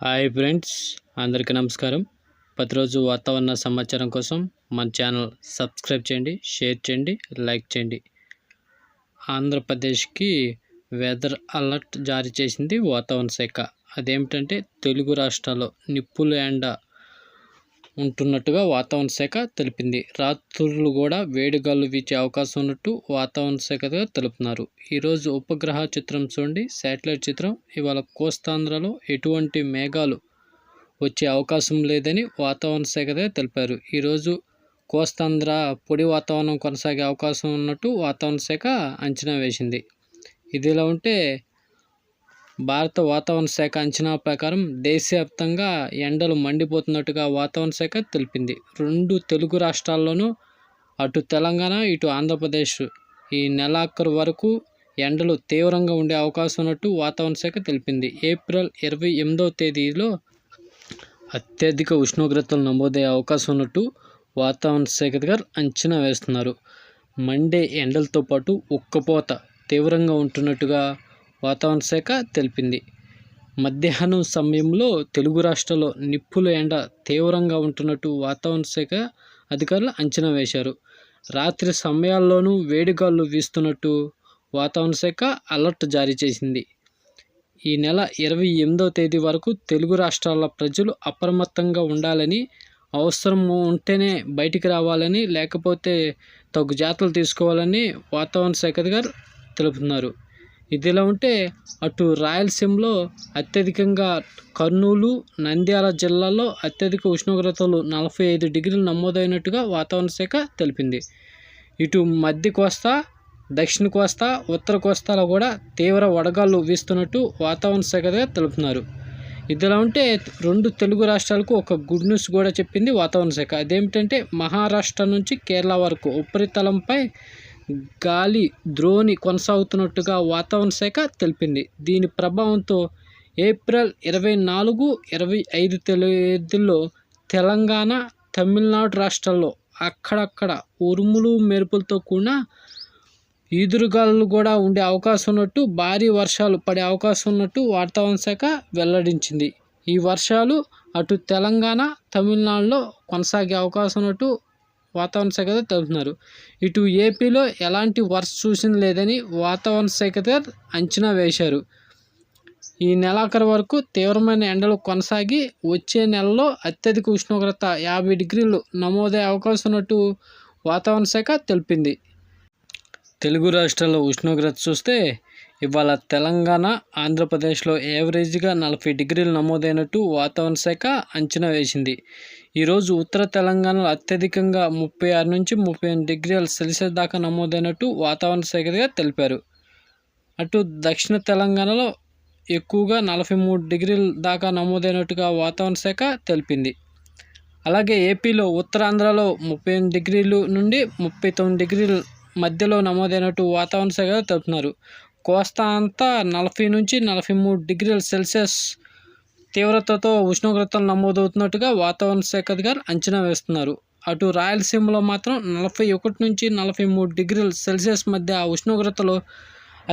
Hi friends, అందరికీ నమస్కారం. ప్రతిరోజు వాతావరణ సమాచారం కోసం మన ఛానల్ సబ్స్క్రైబ్ చేయండి, షేర్ చేయండి, లైక్ చేయండి. ఆంధ్రప్రదేశ్కి వెదర్ అలర్ట్ జారీ చేసింది వాతావరణ శాఖ. అదేమిటంటే తెలుగు రాష్ట్రాల్లో నిప్పుల ఎండ ఉంటున్నట్టుగా వాతావరణ శాఖ తెలిపింది. రాత్రులు కూడా వేడిగాలు వీచే అవకాశం ఉన్నట్టు వాతావరణ శాఖ తెలుపుతున్నారు. ఈరోజు ఉపగ్రహ చిత్రం చూడండి, శాటిలైట్ చిత్రం. ఇవాళ కోస్తాంధ్రలో ఎటువంటి మేఘాలు వచ్చే అవకాశం లేదని వాతావరణ శాఖ తెలిపారు. ఈరోజు కోస్తాంధ్ర పొడి వాతావరణం కొనసాగే అవకాశం ఉన్నట్టు వాతావరణ శాఖ అంచనా వేసింది. ఇదిలా ఉంటే భారత వాతావరణ శాఖ అంచనా ప్రకారం దేశవ్యాప్తంగా ఎండలు మండిపోతున్నట్టుగా వాతావరణ శాఖ తెలిపింది. రెండు తెలుగు రాష్ట్రాల్లోనూ, అటు తెలంగాణ ఇటు ఆంధ్రప్రదేశ్ ఈ నెలాఖరు వరకు ఎండలు తీవ్రంగా ఉండే అవకాశం ఉన్నట్టు వాతావరణ శాఖ తెలిపింది. ఏప్రిల్ 28వ తేదీలో అత్యధిక ఉష్ణోగ్రతలు నమోదయ్యే అవకాశం ఉన్నట్టు వాతావరణ శాఖ గారు అంచనా వేస్తున్నారు. మండే ఎండలతో పాటు ఉక్కపోత తీవ్రంగా ఉంటున్నట్టుగా వాతావరణ శాఖ తెలిపింది. మధ్యాహ్నం సమయంలో తెలుగు రాష్ట్రాల్లో నిప్పుల ఎండ తీవ్రంగా ఉంటున్నట్టు వాతావరణ శాఖ అధికారులు అంచనా వేశారు. రాత్రి సమయాల్లోనూ వేడిగాలు వీస్తున్నట్టు వాతావరణ శాఖ అలర్ట్ జారీ చేసింది. ఈ నెల 28వ తేదీ వరకు తెలుగు రాష్ట్రాల ప్రజలు అప్రమత్తంగా ఉండాలని, అవసరం ఉంటేనే బయటికి రావాలని, లేకపోతే తగు జాగ్రత్తలు తీసుకోవాలని వాతావరణ శాఖ గారు తెలుపుతున్నారు. ఇదిలా ఉంటే అటు రాయలసీమలో అత్యధికంగా కర్నూలు, నంద్యాల జిల్లాల్లో అత్యధిక ఉష్ణోగ్రతలు 45 డిగ్రీలు నమోదైనట్టుగా వాతావరణ శాఖ తెలిపింది. ఇటు మధ్య కోస్తా, దక్షిణ కోస్తా, ఉత్తర కోస్తాలో కూడా తీవ్ర వడగాళ్ళు వీస్తున్నట్టు వాతావరణ శాఖ తెలుపుతున్నారు. ఇదిలా ఉంటే రెండు తెలుగు రాష్ట్రాలకు ఒక గుడ్ న్యూస్ కూడా చెప్పింది వాతావరణ శాఖ. అదేమిటంటే మహారాష్ట్ర నుంచి కేరళ వరకు ఉపరితలంపై గాలి ద్రోణి కొనసాగుతున్నట్టుగా వాతావరణ శాఖ తెలిపింది. దీని ప్రభావంతో ఏప్రిల్ 24, 25 తేదీల్లో తెలంగాణ, తమిళనాడు రాష్ట్రాల్లో అక్కడక్కడ ఉరుములు మెరుపులతో కూడిన ఈదురుగాలు కూడా ఉండే అవకాశం ఉన్నట్టు, భారీ వర్షాలు పడే అవకాశం ఉన్నట్టు వాతావరణ శాఖ వెల్లడించింది. ఈ వర్షాలు అటు తెలంగాణ, తమిళనాడులో కొనసాగే అవకాశం ఉన్నట్టు వాతావరణ శాఖ తెలుపుతున్నారు. ఇటు ఏపీలో ఎలాంటి వర్ష సూచన లేదని వాతావరణ శాఖ అంచనా వేశారు. ఈ నెలాఖరు వరకు తీవ్రమైన ఎండలు కొనసాగి వచ్చే నెలలో అత్యధిక ఉష్ణోగ్రత 50 డిగ్రీలు నమోదయ్యే అవకాశం ఉన్నట్టు వాతావరణ శాఖ తెలిపింది. తెలుగు రాష్ట్రాల్లో ఉష్ణోగ్రత చూస్తే ఇవాళ తెలంగాణ, ఆంధ్రప్రదేశ్లో యావరేజ్గా 40 డిగ్రీలు నమోదైనట్టు వాతావరణ శాఖ అంచనా వేసింది. ఈరోజు ఉత్తర తెలంగాణలో అత్యధికంగా 36 నుంచి 38 డిగ్రీల సెల్సియస్ దాకా నమోదైనట్టు వాతావరణ శాఖ తెలిపారు. అటు దక్షిణ తెలంగాణలో ఎక్కువగా 43 డిగ్రీల దాకా నమోదైనట్టుగా వాతావరణ శాఖ తెలిపింది. అలాగే ఏపీలో ఉత్తరాంధ్రలో 38 డిగ్రీలు నుండి 39 డిగ్రీల మధ్యలో నమోదైనట్టు వాతావరణ శాఖ తెలుపుతున్నారు. కోస్తా అంతా 40 నుంచి 43 డిగ్రీల సెల్సియస్ తీవ్రతతో ఉష్ణోగ్రతలు నమోదవుతున్నట్టుగా వాతావరణ శాఖ గారు అంచనా వేస్తున్నారు. అటు రాయలసీమలో మాత్రం 41 నుంచి 43 డిగ్రీల సెల్సియస్ మధ్య ఉష్ణోగ్రతలు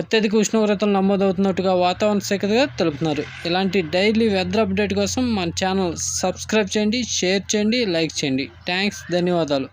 అత్యధిక ఉష్ణోగ్రతలు నమోదవుతున్నట్టుగా వాతావరణ శాఖ గారు తెలుపుతున్నారు. ఇలాంటి డైలీ వెదర్ అప్డేట్ కోసం మన ఛానల్ సబ్స్క్రైబ్ చేయండి, షేర్ చేయండి, లైక్ చేయండి. థ్యాంక్స్, ధన్యవాదాలు.